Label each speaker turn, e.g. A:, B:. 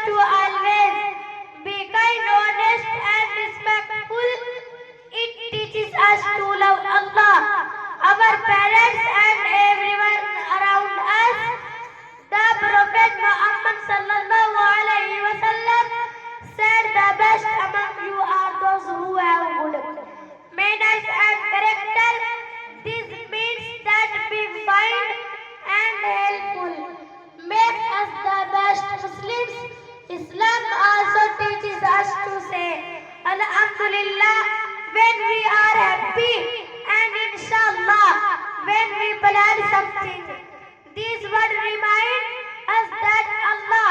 A: to always be kind, honest, and respectful. It teaches us to love Allah, our parents, and everyone around us. The Prophet Muhammad sallallahu alaihi wasallam said, "The best among you are those who have good manners and character." This means that being kind and helpful makes us the best Muslims. Islam also teaches us to say Alhamdulillah when we are happy and Inshallah when we plan something. These words remind us that Allah